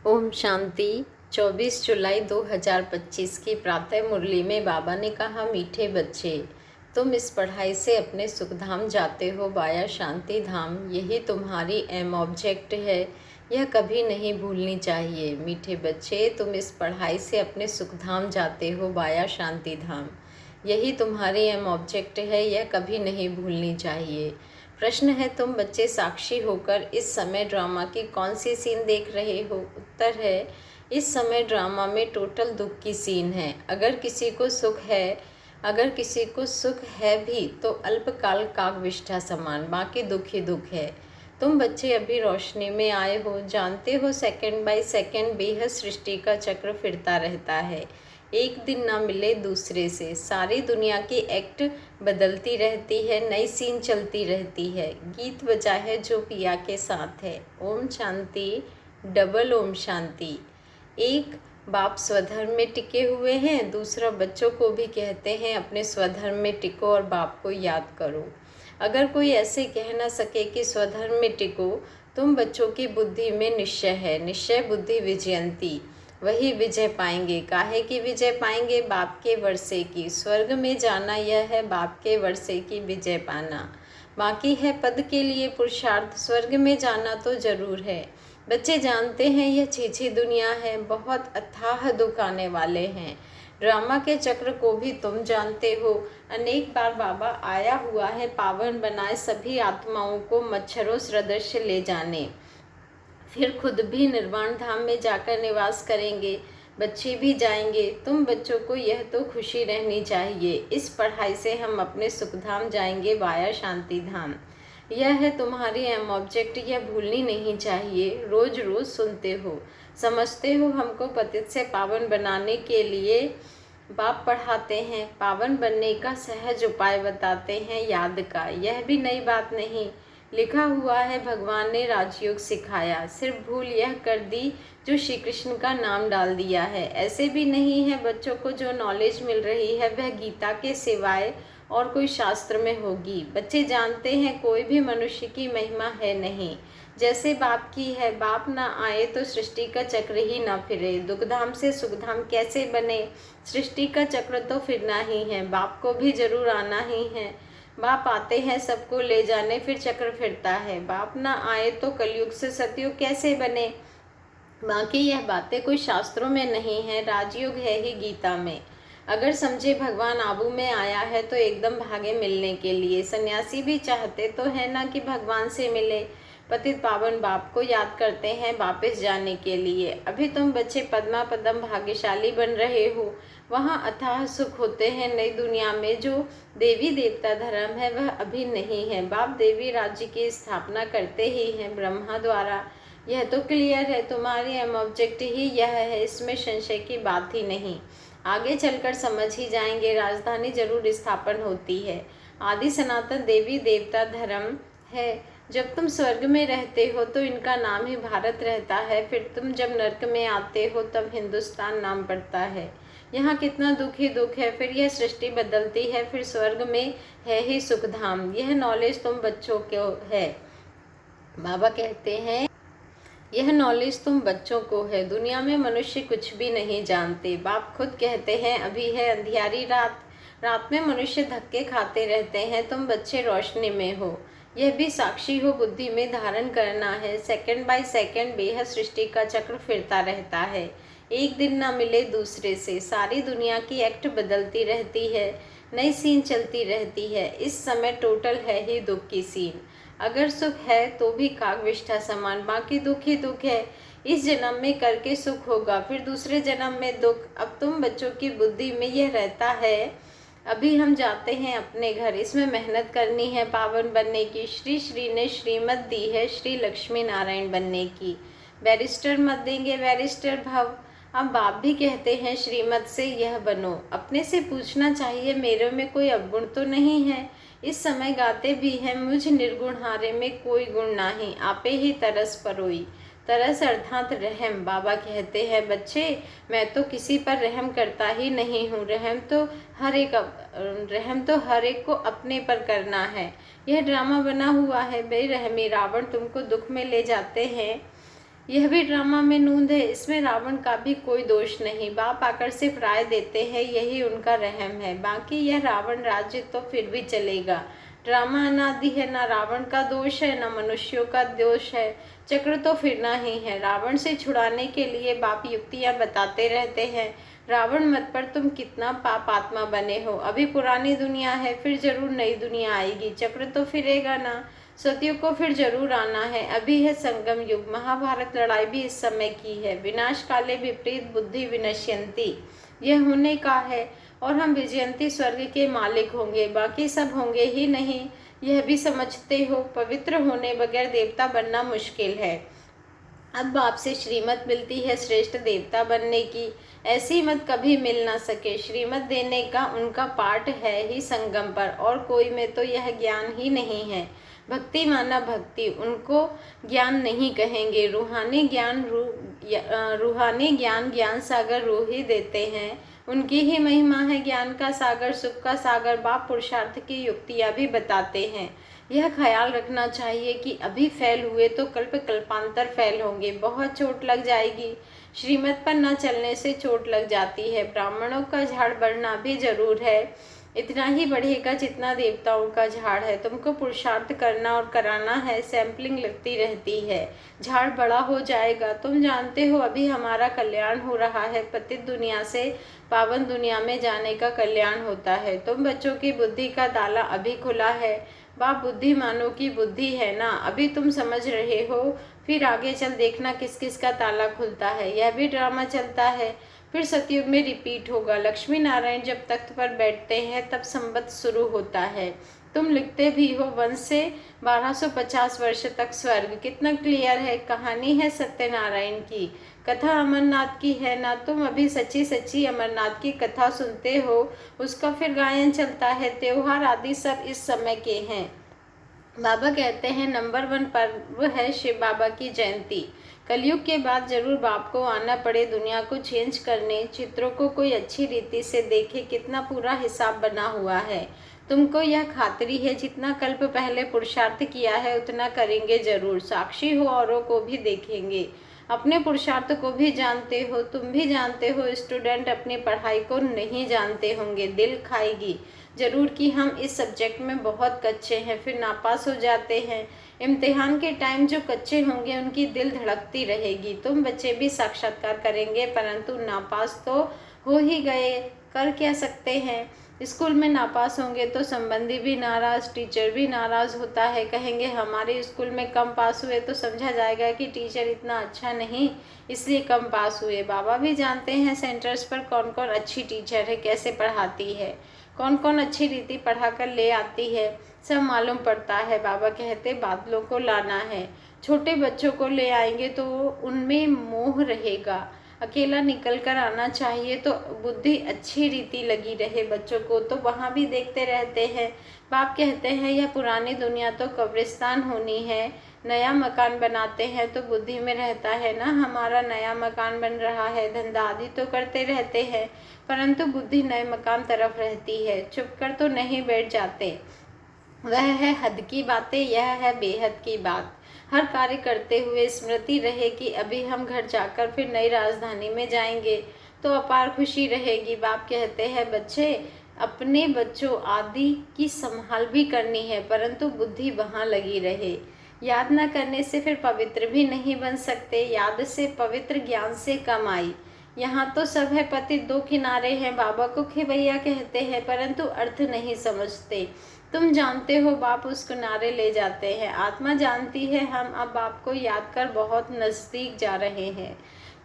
ओम शांति। 24 जुलाई 2025 की प्रातः मुरली में बाबा ने कहा, मीठे बच्चे, तुम इस पढ़ाई से अपने सुखधाम जाते हो वाया शांति धाम। यही तुम्हारी एम ऑब्जेक्ट है, यह कभी नहीं भूलनी चाहिए। मीठे बच्चे, तुम इस पढ़ाई से अपने सुखधाम जाते हो वाया शांति धाम। यही तुम्हारी एम ऑब्जेक्ट है, यह कभी नहीं भूलनी चाहिए। प्रश्न है, तुम बच्चे साक्षी होकर इस समय ड्रामा की कौन सी सीन देख रहे हो? उत्तर है, इस समय ड्रामा में टोटल दुख की सीन है। अगर किसी को सुख है भी तो अल्पकाल कागविष्ठा समान, बाकी दुख ही दुख है। तुम बच्चे अभी रोशनी में आए हो, जानते हो सेकंड बाय सेकंड बेहद सृष्टि का चक्र फिरता रहता है। एक दिन ना मिले दूसरे से, सारी दुनिया की एक्ट बदलती रहती है, नई सीन चलती रहती है। गीत बजा है जो पिया के साथ है। ओम शांति, डबल ओम शांति। एक बाप स्वधर्म में टिके हुए हैं, दूसरा बच्चों को भी कहते हैं अपने स्वधर्म में टिको और बाप को याद करो। अगर कोई ऐसे कह ना सके कि स्वधर्म में टिको, तुम बच्चों की बुद्धि में निश्चय है, निश्चय बुद्धि विजयंती, वही विजय पाएंगे। काहे की विजय पाएंगे? बाप के वर्षे की। स्वर्ग में जाना यह है बाप के वर्षे की विजय पाना, बाकी है पद के लिए पुरुषार्थ। स्वर्ग में जाना तो जरूर है। बच्चे जानते हैं यह छीछी दुनिया है, बहुत अथाह दुख आने वाले हैं। ड्रामा के चक्र को भी तुम जानते हो। अनेक बार बाबा आया हुआ है पावन बनाए सभी आत्माओं को मच्छरों सदृश ले जाने, फिर खुद भी निर्वाण धाम में जाकर निवास करेंगे। बच्चे भी जाएंगे। तुम बच्चों को यह तो खुशी रहनी चाहिए, इस पढ़ाई से हम अपने सुखधाम जाएंगे वाया शांति धाम। यह है तुम्हारी एम ऑब्जेक्ट, यह भूलनी नहीं चाहिए। रोज रोज सुनते हो, समझते हो हमको पतित से पावन बनाने के लिए बाप पढ़ाते हैं, पावन बनने का सहज उपाय बताते हैं याद का। यह भी नई बात नहीं, लिखा हुआ है भगवान ने राजयोग सिखाया। सिर्फ भूल यह कर दी जो श्री कृष्ण का नाम डाल दिया है। ऐसे भी नहीं है बच्चों को जो नॉलेज मिल रही है वह गीता के सिवाय और कोई शास्त्र में होगी। बच्चे जानते हैं कोई भी मनुष्य की महिमा है नहीं जैसे बाप की है। बाप ना आए तो सृष्टि का चक्र ही ना फिरे। दुखधाम से सुखधाम कैसे बने? सृष्टि का चक्र तो फिरना ही है, बाप को भी जरूर आना ही है। बाप आते हैं सबको ले जाने, फिर चक्र फिरता है। बाप ना आए तो कलयुग से सतयुग कैसे बने? बाकी यह बातें कोई शास्त्रों में नहीं है, राजयोग है ही गीता में। अगर समझे भगवान आबू में आया है तो एकदम भागे मिलने के लिए। सन्यासी भी चाहते तो है ना कि भगवान से मिले। पतित पावन बाप को याद करते हैं वापस जाने के लिए। अभी तुम बच्चे पद्मा पदम भाग्यशाली बन रहे हो, वहाँ अथाह सुख होते हैं। नई दुनिया में जो देवी देवता धर्म है वह अभी नहीं है। बाप देवी राज्य की स्थापना करते ही हैं ब्रह्मा द्वारा। यह तो क्लियर है, तुम्हारी एम ऑब्जेक्ट ही यह है, इसमें संशय की बात ही नहीं। आगे चलकर समझ ही जाएंगे, राजधानी जरूर स्थापन होती है। आदि सनातन देवी देवता धर्म है। जब तुम स्वर्ग में रहते हो तो इनका नाम ही भारत रहता है, फिर तुम जब नर्क में आते हो तब हिंदुस्तान नाम पड़ता है। यहाँ कितना दुख ही दुख है, फिर यह सृष्टि बदलती है, फिर स्वर्ग में है ही सुखधाम। यह नॉलेज तुम बच्चों को है। बाबा कहते हैं यह नॉलेज तुम बच्चों को है। दुनिया में मनुष्य कुछ भी नहीं जानते। बाप खुद कहते हैं अभी है अंधियारी रात, रात में मनुष्य धक्के खाते रहते हैं, तुम बच्चे रोशनी में हो। यह भी साक्षी हो, बुद्धि में धारण करना है। सेकंड बाय सेकंड बेहद सृष्टि का चक्र फिरता रहता है। एक दिन ना मिले दूसरे से, सारी दुनिया की एक्ट बदलती रहती है, नई सीन चलती रहती है। इस समय टोटल है ही दुख की सीन। अगर सुख है तो भी कागविष्ठा समान, बाकी दुख ही दुख है। इस जन्म में करके सुख होगा, फिर दूसरे जन्म में दुख। अब तुम बच्चों की बुद्धि में यह रहता है अभी हम जाते हैं अपने घर, इसमें मेहनत करनी है पावन बनने की। श्री श्री ने श्रीमत दी है श्री लक्ष्मी नारायण बनने की। बैरिस्टर मत देंगे बैरिस्टर भव। अब बाप भी कहते हैं श्रीमत से यह बनो। अपने से पूछना चाहिए मेरे में कोई अवगुण तो नहीं है। इस समय गाते भी हैं मुझ निर्गुण हारे में कोई गुण नाही, आपे ही तरस परोई। तरस अर्थात रहम। बाबा कहते हैं बच्चे मैं तो किसी पर रहम करता ही नहीं हूँ, रहम तो हर एक को अपने पर करना है। यह ड्रामा बना हुआ है बेरहमी। रावण तुमको दुख में ले जाते हैं, यह भी ड्रामा में नूंद है, इसमें रावण का भी कोई दोष नहीं। बाप आकर सिर्फ राय देते हैं, यही उनका रहम है। बाकी यह रावण राज्य तो फिर भी चलेगा। ड्रामा अनादि है, ना रावण का दोष है ना मनुष्यों का दोष है। चक्र तो फिरना ही है। रावण से छुड़ाने के लिए बाप युक्तियां बताते रहते हैं। रावण मत पर तुम कितना पाप आत्मा बने हो। अभी पुरानी दुनिया है, फिर जरूर नई दुनिया आएगी। चक्र तो फिरेगा ना। सतयुग को फिर जरूर आना है। अभी है संगम युग। महाभारत लड़ाई भी इस समय की है। विनाश काले विपरीत बुद्धि विनश्यंती, यह होने का है। और हम विजयंती स्वर्ग के मालिक होंगे, बाकी सब होंगे ही नहीं। यह भी समझते हो। पवित्र होने बगैर देवता बनना मुश्किल है। अब आपसे श्रीमत मिलती है श्रेष्ठ देवता बनने की। ऐसी मत कभी मिल ना सके। श्रीमत देने का उनका पाठ है ही संगम पर, और कोई में तो यह ज्ञान ही नहीं है। भक्ति माना भक्ति, उनको ज्ञान नहीं कहेंगे। रूहानी ज्ञान ज्ञान सागर रूह ही देते हैं। उनकी ही महिमा है ज्ञान का सागर, सुख का सागर। बाप पुरुषार्थ की युक्तियाँ भी बताते हैं। यह ख्याल रखना चाहिए कि अभी फैल हुए तो कल्प कल्पांतर फैल होंगे। बहुत चोट लग जाएगी। श्रीमत पर न चलने से चोट लग जाती है। ब्राह्मणों का झाड़ बढ़ना भी जरूर है, इतना ही बढ़ेगा जितना देवताओं का झाड़ है। तुमको पुरुषार्थ करना और कराना है। सैंपलिंग लगती रहती है, झाड़ बड़ा हो जाएगा। तुम जानते हो अभी हमारा कल्याण हो रहा है। पतित दुनिया से पावन दुनिया में जाने का कल्याण होता है। तुम बच्चों की बुद्धि का ताला अभी खुला है। बाप बुद्धिमानों की बुद्धि है ना, अभी तुम समझ रहे हो। फिर आगे चल देखना किस किस का ताला खुलता है। यह भी ड्रामा चलता है, फिर सतयुग में रिपीट होगा। लक्ष्मी नारायण जब तख्त पर बैठते हैं तब संवत शुरू होता है। तुम लिखते भी हो वंश से 1250 वर्ष तक स्वर्ग। कितना क्लियर है। कहानी है सत्यनारायण की, कथा अमरनाथ की है ना। तुम अभी सच्ची सच्ची अमरनाथ की कथा सुनते हो, उसका फिर गायन चलता है। त्योहार आदि सब इस समय के हैं। बाबा कहते हैं नंबर 1 पर्व है शिव बाबा की जयंती। कलयुग के बाद जरूर बाप को आना पड़े दुनिया को चेंज करने। चित्रों को कोई अच्छी रीति से देखे, कितना पूरा हिसाब बना हुआ है। तुमको यह खातरी है जितना कल्प पहले पुरुषार्थ किया है उतना करेंगे जरूर। साक्षी हो, औरों को भी देखेंगे। अपने पुरुषार्थ को भी जानते हो, तुम भी जानते हो। स्टूडेंट अपनी पढ़ाई को नहीं जानते होंगे, दिल खाएगी जरूर कि हम इस सब्जेक्ट में बहुत कच्चे हैं, फिर नापास हो जाते हैं। इम्तिहान के टाइम जो कच्चे होंगे उनकी दिल धड़कती रहेगी। तुम बच्चे भी साक्षात्कार करेंगे, परंतु नापास तो हो ही गए, कर क्या सकते हैं। स्कूल में नापास होंगे तो संबंधी भी नाराज़, टीचर भी नाराज़ होता है। कहेंगे हमारे स्कूल में कम पास हुए तो समझा जाएगा कि टीचर इतना अच्छा नहीं, इसलिए कम पास हुए। बाबा भी जानते हैं सेंटर्स पर कौन कौन अच्छी टीचर है, कैसे पढ़ाती है, कौन कौन अच्छी रीति पढ़ा कर ले आती है, सब मालूम पड़ता है। बाबा कहते बादलों को लाना है। छोटे बच्चों को ले आएंगे तो उनमें मोह रहेगा। अकेला निकल कर आना चाहिए तो बुद्धि अच्छी रीति लगी रहे बच्चों को, तो वहाँ भी देखते रहते हैं। बाप कहते हैं यह पुरानी दुनिया तो कब्रिस्तान होनी है। नया मकान बनाते हैं तो बुद्धि में रहता है ना हमारा नया मकान बन रहा है। धंधा आदि तो करते रहते हैं, परंतु बुद्धि नए मकान तरफ रहती है। चुप कर तो नहीं बैठ जाते। वह है हद की बातें, यह है बेहद की बात। हर कार्य करते हुए स्मृति रहे कि अभी हम घर जाकर फिर नई राजधानी में जाएंगे तो अपार खुशी रहेगी। बाप कहते हैं बच्चे अपने बच्चों आदि की संभाल भी करनी है, परंतु बुद्धि वहाँ लगी रहे। याद न करने से फिर पवित्र भी नहीं बन सकते। याद से पवित्र, ज्ञान से कमाई। यहाँ तो सब है पति, दो किनारे हैं। बाबा को खेवैया कहते हैं, परंतु अर्थ नहीं समझते। तुम जानते हो बाप उस किनारे ले जाते हैं। आत्मा जानती है हम अब बाप को याद कर बहुत नज़दीक जा रहे हैं।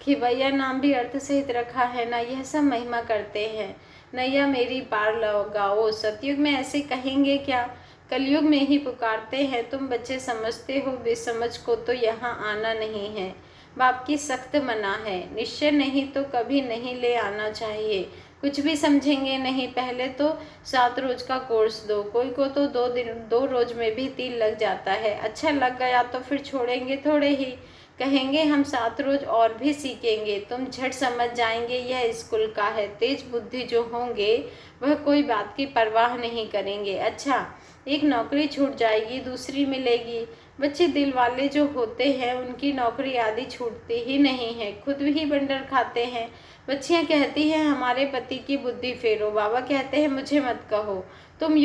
खिवैया नाम भी अर्थ सहित रखा है ना, यह सब महिमा करते हैं। नैया मेरी पार लगाओ। सतयुग में ऐसे कहेंगे क्या, कलयुग में ही पुकारते हैं। तुम बच्चे समझते हो, बेसमझ को तो यहाँ आना नहीं है। बाप की सख्त मना है, निश्चय नहीं तो कभी नहीं ले आना चाहिए। कुछ भी समझेंगे नहीं। पहले तो 7 रोज का कोर्स दो, कोई को तो 2 रोज में भी 3 लग जाता है। अच्छा लग गया तो फिर छोड़ेंगे थोड़े ही, कहेंगे हम 7 रोज और भी सीखेंगे। तुम झट समझ जाएंगे यह स्कूल का है। तेज बुद्धि जो होंगे वह कोई बात की परवाह नहीं करेंगे। अच्छा, एक नौकरी छूट जाएगी, दूसरी मिलेगी। बच्चे दिल वाले जो होते हैं उनकी नौकरी आदि छूटती ही नहीं है, खुद ही बंडर खाते हैं। बच्चियां कहती हैं हमारे पति की बुद्धि फेरो। बाबा कहते हैं मुझे मत कहो, तुम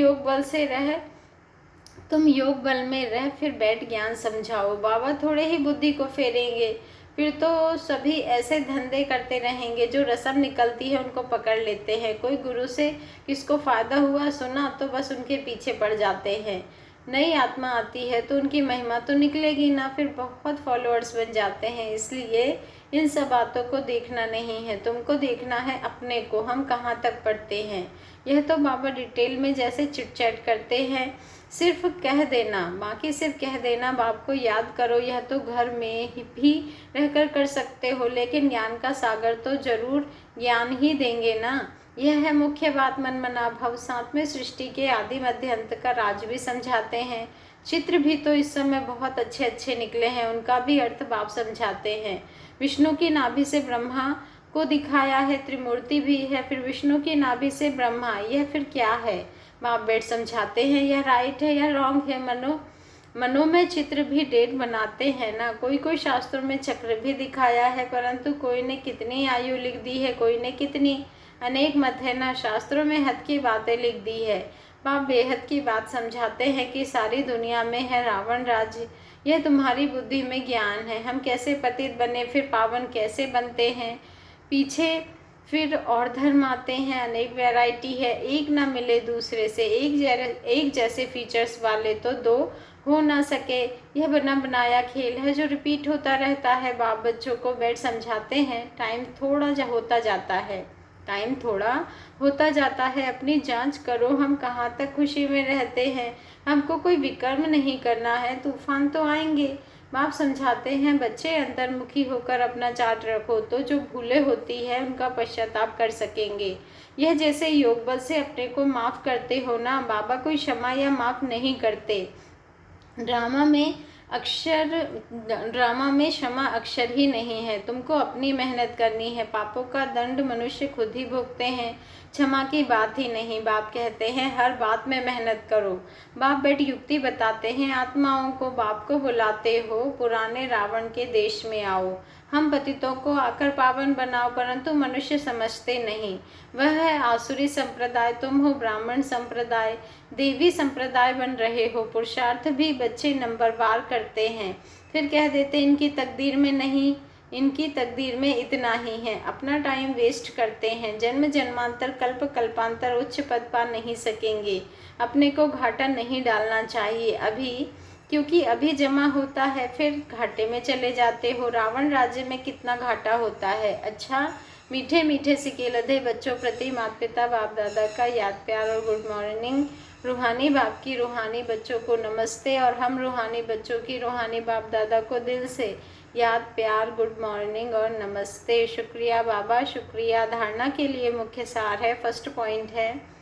योग बल में रह फिर बैठ ज्ञान समझाओ। बाबा थोड़े ही बुद्धि को फेरेंगे, फिर तो सभी ऐसे धंधे करते रहेंगे जो रस्म निकलती है उनको पकड़ लेते हैं। कोई गुरु से किसको फ़ायदा हुआ सुना तो बस उनके पीछे पड़ जाते हैं। नई आत्मा आती है तो उनकी महिमा तो निकलेगी ना, फिर बहुत फॉलोअर्स बन जाते हैं। इसलिए इन सब बातों को देखना नहीं है, तुमको देखना है अपने को, हम कहाँ तक पढ़ते हैं। यह तो बाबा डिटेल में जैसे चिट-चैट करते हैं, सिर्फ कह देना, बाकी सिर्फ कह देना। बाप को याद करो, यह तो घर में भी रहकर कर सकते हो, लेकिन ज्ञान का सागर तो जरूर ज्ञान ही देंगे ना। यह है मुख्य बात। मन मना भव, साथ में सृष्टि के आदि मध्य अंत का राज भी समझाते हैं। चित्र भी तो इस समय बहुत अच्छे अच्छे निकले हैं, उनका भी अर्थ बाप समझाते हैं। विष्णु की नाभि से ब्रह्मा को दिखाया है, त्रिमूर्ति भी है, फिर विष्णु की नाभि से ब्रह्मा, यह फिर क्या है? बाप बैठ समझाते हैं यह राइट है या रॉन्ग है। मनो में चित्र भी डेट बनाते हैं ना। कोई कोई शास्त्रों में चक्र भी दिखाया है, परंतु कोई ने कितनी आयु लिख दी है, कोई ने कितनी, अनेक मत है ना। शास्त्रों में हद की बातें लिख दी है। बाप बेहद की बात समझाते हैं कि सारी दुनिया में है रावण राज्य, यह तुम्हारी बुद्धि में ज्ञान है। हम कैसे पतित बने, फिर पावन कैसे बनते हैं, पीछे फिर और धर्म आते हैं, अनेक वैरायटी है, एक ना मिले दूसरे से। एक जैसे फीचर्स वाले तो दो हो ना सके, यह बना बनाया खेल है जो रिपीट होता रहता है। बाप बच्चों को बैठ समझाते हैं टाइम थोड़ा होता जाता है, अपनी जांच करो, हम कहाँ तक खुशी में रहते हैं। हमको कोई विकर्म नहीं करना है, तूफान तो आएंगे। बाप समझाते हैं बच्चे अंतर्मुखी होकर अपना चार्ट रखो तो जो भूले होती है उनका पश्चाताप कर सकेंगे। यह जैसे योग बल से अपने को माफ़ करते हो ना, बाबा कोई क्षमा या माफ़ नहीं करते। ड्रामा में क्षमा अक्षर ही नहीं है, तुमको अपनी मेहनत करनी है। पापों का दंड मनुष्य खुद ही भोगते हैं, क्षमा की बात ही नहीं। बाप कहते हैं हर बात में मेहनत करो। बाप बैठ युक्ति बताते हैं आत्माओं को, बाप को बुलाते हो पुराने रावण के देश में आओ, हम पतितों को आकर पावन बनाओ, परंतु मनुष्य समझते नहीं। वह है आसुरी संप्रदाय, तुम हो ब्राह्मण संप्रदाय, देवी संप्रदाय बन रहे हो। पुरुषार्थ भी बच्चे नंबरवार करते हैं, फिर कह देते इनकी तकदीर में नहीं, इनकी तकदीर में इतना ही है। अपना टाइम वेस्ट करते हैं, जन्म जन्मांतर कल्प कल्पांतर उच्च पद पा नहीं सकेंगे। अपने को घाटा नहीं डालना चाहिए अभी, क्योंकि अभी जमा होता है फिर घाटे में चले जाते हो। रावण राज्य में कितना घाटा होता है। अच्छा, मीठे मीठे सिके लधे बच्चों प्रति माता पिता बाप दादा का याद प्यार और गुड मॉर्निंग। रूहानी बाप की रूहानी बच्चों को नमस्ते, और हम रूहानी बच्चों की रूहानी बाप दादा को दिल से याद प्यार गुड मॉर्निंग और नमस्ते। शुक्रिया बाबा, शुक्रिया। धारणा के लिए मुख्य सार है, फर्स्ट पॉइंट है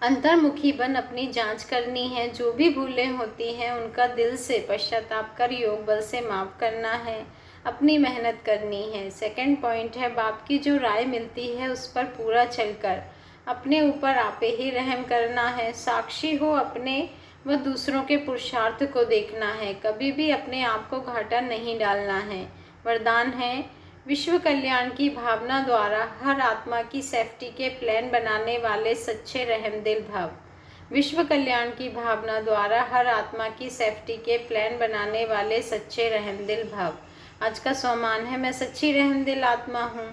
अंतर्मुखी बन अपनी जांच करनी है। जो भी भूलें होती हैं उनका दिल से पश्चाताप कर योग बल से माफ़ करना है, अपनी मेहनत करनी है। सेकंड पॉइंट है बाप की जो राय मिलती है उस पर पूरा चलकर अपने ऊपर आपे ही रहम करना है। साक्षी हो अपने व दूसरों के पुरुषार्थ को देखना है, कभी भी अपने आप को घाटा नहीं डालना है। वरदान है विश्व कल्याण की भावना द्वारा हर आत्मा की सेफ्टी के प्लान बनाने वाले सच्चे रहमदिल भव। विश्व कल्याण की भावना द्वारा हर आत्मा की सेफ्टी के प्लान बनाने वाले सच्चे रहमदिल भव। आज का स्वमान है मैं सच्ची रहमदिल आत्मा हूँ।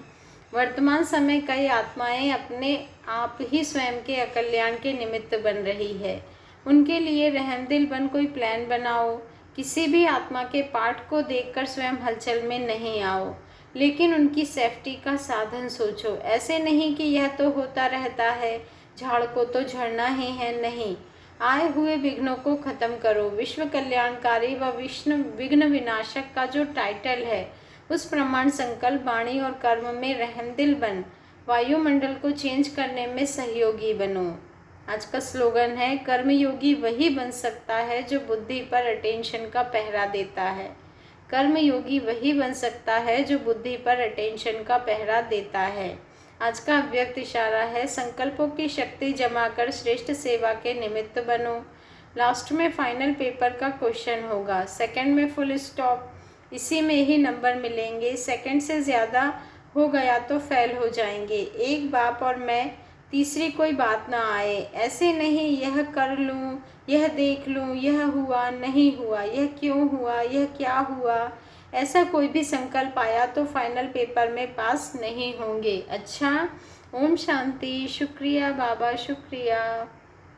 वर्तमान समय कई आत्माएं अपने आप ही स्वयं के अकल्याण के निमित्त बन रही है। उनके लिए रहमदिल बन कोई प्लान बनाओ। किसी भी आत्मा के पार्ट को देखकर स्वयं हलचल में नहीं आओ, लेकिन उनकी सेफ्टी का साधन सोचो। ऐसे नहीं कि यह तो होता रहता है, झाड़ को तो झड़ना ही है, नहीं। आए हुए विघ्नों को खत्म करो। विश्व कल्याणकारी व विघ्न विनाशक का जो टाइटल है उस प्रमाण संकल्प वाणी और कर्म में रहमदिल बन वायुमंडल को चेंज करने में सहयोगी बनो। आज का स्लोगन है कर्मयोगी वही बन सकता है जो बुद्धि पर अटेंशन का पहरा देता है। कर्मयोगी वही बन सकता है जो बुद्धि पर अटेंशन का पहरा देता है। आज का अव्यक्त इशारा है संकल्पों की शक्ति जमा कर श्रेष्ठ सेवा के निमित्त बनो। लास्ट में फाइनल पेपर का क्वेश्चन होगा। सेकंड में फुल स्टॉप, इसी में ही नंबर मिलेंगे। सेकंड से ज़्यादा हो गया तो फेल हो जाएंगे। एक बाप और मैं, तीसरी कोई बात ना आए। ऐसे नहीं यह कर लूँ, यह देख लूँ, यह हुआ नहीं हुआ, यह क्यों हुआ, यह क्या हुआ, ऐसा कोई भी संकल्प आया तो फाइनल पेपर में पास नहीं होंगे। अच्छा, ओम शांति। शुक्रिया बाबा, शुक्रिया।